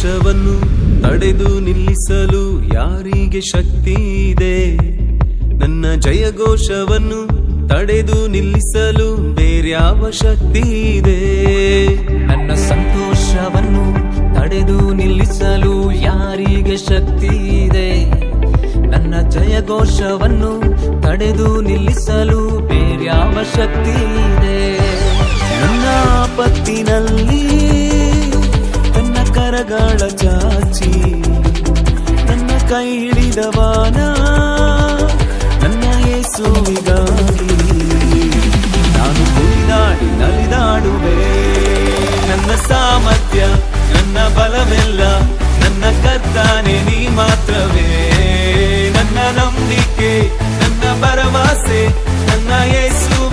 ಸಂತೋಷವನ್ನು ತಡೆದು ನಿಲ್ಲಿಸಲು ಯಾರಿಗೆ ಶಕ್ತಿ ಇದೆ? ನನ್ನ ಜಯಘೋಷವನ್ನು ತಡೆದು ನಿಲ್ಲಿಸಲು ಬೇರ್ಯಾವ ಶಕ್ತಿ ಇದೆ? ನನ್ನ ಸಂತೋಷವನ್ನು ತಡೆದು ನಿಲ್ಲಿಸಲು ಯಾರಿಗೆ ಶಕ್ತಿ ಇದೆ? ನನ್ನ ಜಯಘೋಷವನ್ನು ತಡೆದು ನಿಲ್ಲಿಸಲು ಬೇರ್ಯಾವ ಶಕ್ತಿ ಇದೆ? ನನ್ನ ಆಪತ್ತಿನಲ್ಲಿ ತನ್ನ ಕರಗಳ ಚಾಚಿ ನನ್ನ ಕೈ ಹಿಡಿದವಾನ ನನ್ನ ಯೇಸುವಿಗಾಗಿ ನಾನು ಕುಣಿದಾಡಿ ನಲಿದಾಡುವೆ. ನನ್ನ ಸಾಮರ್ಥ್ಯ ನನ್ನ ಬಲವೆಲ್ಲ ನನ್ನ ಕರ್ತನೇ ನೀ ಮಾತ್ರವೇ. ನನ್ನ ನಂಬಿಕೆ ನನ್ನ ಭರವಸೆ ನನ್ನ ಯೇಸು